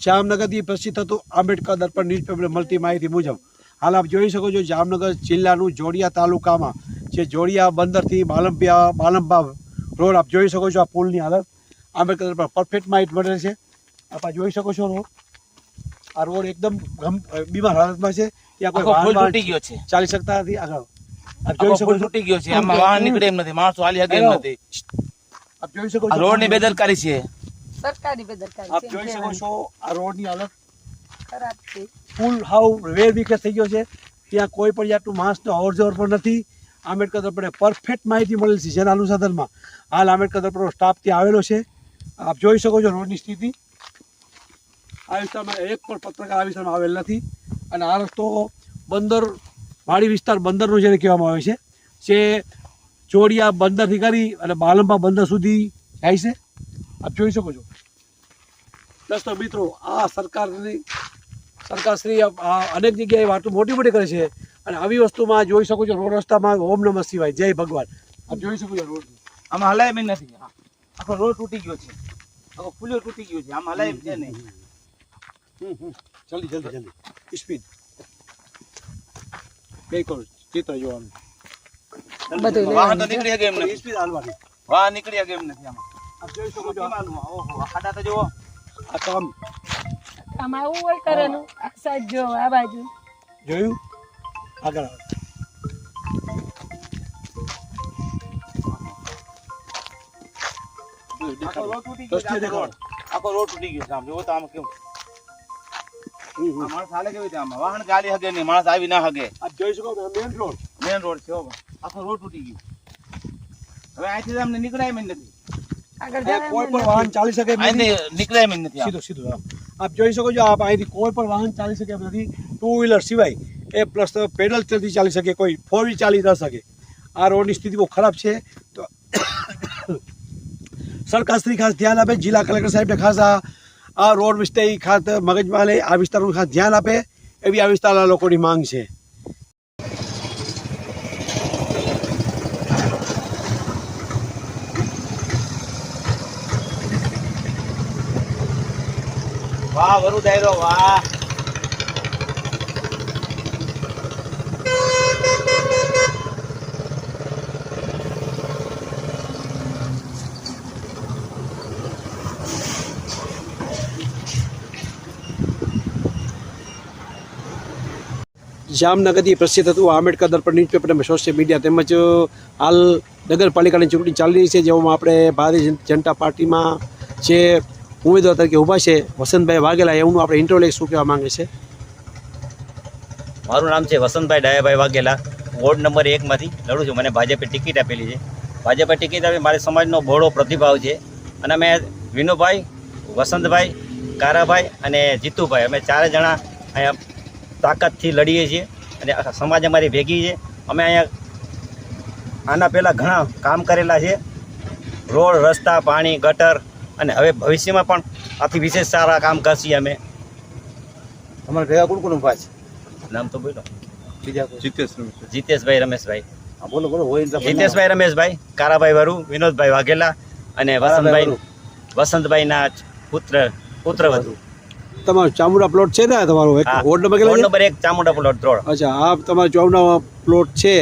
જામનગરથી પ્રસિદ્ધ થતું આંબેડકર દર્પણ ન્યૂઝપેપર મળતી માહિતી મુજબ હાલ આપ જોઈ શકો છો જામનગર જિલ્લાનું જોડિયા તાલુકામાં જે જોડિયા બંદરથી બાલંબા રોડ આપ જોઈ શકો છો। આ પુલની હાલત આંબેડકર દર્પણ પરફેક્ટ માહિતી મળે છે। આપ જોઈ શકો છો રોડ, આ રોડ એકદમ બીમાર હાલતમાં છે। ત્યાં કોઈ વાહન તૂટી ગયો છે, ચાલી શકતા નથી। આગળ આપ જોઈ શકો છો તૂટી ગયો છે, આમાં વાહન નીકળે એમ નથી, માણસો હાલી શકે એમ નથી। આપ જોઈ શકો છો રોડ ની બેદરકારી છે, સરકારી બેદરકારી આપ છે। જોઈ શકો છો આ રોડની હાલત ખરાબ છે। પુલ હાવ વેર વિખેર થઈ ગયો છે। ત્યાં કોઈ પણ જાતનું માણસનો અવરજવર પણ નથી। આંબેડકર દર્પણે પરફેક્ટ માહિતી મળેલ છે, જેના અનુસંધાનમાં હાલ આંબેડકર દર્પણનો સ્ટાફ ત્યાં આવેલો છે। આપ જોઈ શકો છો રોડની સ્થિતિ। આ વિસ્તારમાં એક પણ પત્રકાર આ વિસ્તારમાં આવેલ નથી અને આ રસ્તો બંદર વાડી વિસ્તાર બંદરનું જેને કહેવામાં આવે છે, જે જોડિયા બંદરથી કરી અને બાલંબા બંદર સુધી જાય છે। આપ જોઈ શકો છો। દોસ્તો મિત્રો, આ સરકારશ્રી અનેક જગ્યાએ વાતો મોટી કરે છે અને આવી વસ્તુમાં જોઈ શકો છો રોડ રસ્તામાં ઓમ નમઃ શિવાય, જય ભગવાન આપ જોઈ શકો છો રોડ આમાં હલાય બી નથી। આખો રોડ તૂટી ગયો છે, આખો પુલિયો તૂટી ગયો છે, આમાં હલાય છે નહીં। જલ્દી સ્પીડ બે કરો ચિત્ર જોવાનું બધું વાહન તો નીકળી શકે એમ નથી, સ્પીડ હાલવાની વાહન નીકળી શકે એમ નથી। આમાં આપ જોઈ શકો છો ઓહો ખાડા તો જુઓ, આ કામ આમાં આવું હોય કરેલું। આ સાઈડ જો, આ બાજુ જોયું। આગળ આવો। આખો રોડ તૂટી દ્રષ્ટિએ ગયો, દેખાડો। આખો રોડ તૂટી ગયો છે। આમ જોવો તો આમાં કેવું આ માણસ હાલે કેવી રીતે, આમાં વાહન ચાલી શકે નહીં, માણસ આવી ના શકે। આપ જોઈ શકો છો મેન રોડ મેન રોડ છે, આખો રોડ તૂટી ગયો। હવે અહીંથી અમને નીકળાય એમ નથી, આગળ કોઈ પણ વાહન ચાલી શકે એમ નથી। અહીંથી નીકળાય એમ નથી। સીધું આપ જોઈ શકો છો। આપ અહીંથી કોઈ પણ વાહન ચાલી શકે એમ નથી, ટુ વ્હીલર સિવાય એ પ્લસ પેડલ થી ચાલી શકે, કોઈ ફોર વ્હીલ ચાલી ન શકે। આ રોડની સ્થિતિ બહુ ખરાબ છે। તો સરકારશ્રી ખાસ ધ્યાન આપે, જિલ્લા કલેક્ટર સાહેબને ખાસ આ રોડ વિસ્તાર ખાસ મગજમાં લે, આ વિસ્તારનું ખાસ ધ્યાન આપે એવી આ વિસ્તારના લોકોની માંગ છે। વાહ વરુ દાયરો, વાહ જામનગરથી પ્રસિદ્ધ હતું આંબેડકર દર્પણ ન્યૂઝપેપર અને સોશિયલ મીડિયા તેમજ હાલ નગરપાલિકાની ચૂંટણી ચાલી રહી છે, જેમાં આપણે ભારતીય જનતા પાર્ટીમાં જે ઉમેદવાર તરીકે ઊભા છે વસંતભાઈ વાઘેલા, એમનું આપણે ઇન્ટરવ્યુ લઈ શું કહેવા માંગે છે। મારું નામ છે વસંતભાઈ ડાયાભાઈ વાઘેલા, વોર્ડ નંબર 1 માંથી લડું છું। મને ભાજપે ટિકિટ આપેલી છે। ભાજપે ટિકિટ આપી, મારી સમાજનો બહોળો પ્રતિભાવ છે અને અમે વિનુભાઈ, વસંતભાઈ, કારાભાઈ અને જીતુભાઈ, અમે 4 જણા અહીંયા તાકાતથી લડીએ છીએ અને સમાજ અમારી ભેગી છે। અમે અહીંયા આના પહેલાં ઘણા કામ કરેલા છે, રોડ, રસ્તા, પાણી, ગટર, અને હવે ભવિષ્યમાં પણ આથી વિશેષ સારા કામ કરશી અમે। તમારે ભેગા કોણ કોણ ઉભા છે? નામ તો બોલો। જીતેશભાઈ, રમેશભાઈ, બોલો હોય જીતેશભાઈ, રમેશભાઈ, કારાભાઈ વરુ, વિનોદભાઈ વાઘેલા અને વસંતભાઈના પુત્રવધુ। તમારો ચામુંડા પ્લોટ છે ને તમારો ward number ward number 1 Chamunda plot Dhrol. અચ્છા, આ તમારો ચામુંડા પ્લોટ છે,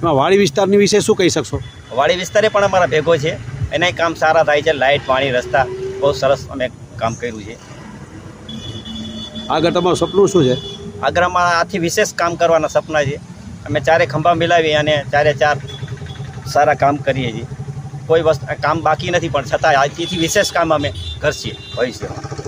એમાં વાડી વિસ્તારની વિશે શું કહી શકશો? વાડી વિસ્તારે પણ અમારા ભેગો છે, એના કામ સારા થાય છે, લાઇટ, પાણી, રસ્તા બહુ સરસ અમે કામ કર્યું છે। આગળ તમારું સપનું શું છે? આગળ અમારા આથી વિશેષ કામ કરવાના સપના છે। અમે 4 ખંભા મિલાવી અને 4 સારા કામ કરીએ છીએ। કોઈ વસ્તુ કામ બાકી નથી, પણ છતાં આથી વિશેષ કામ અમે કરશીએ ભવિષ્યમાં।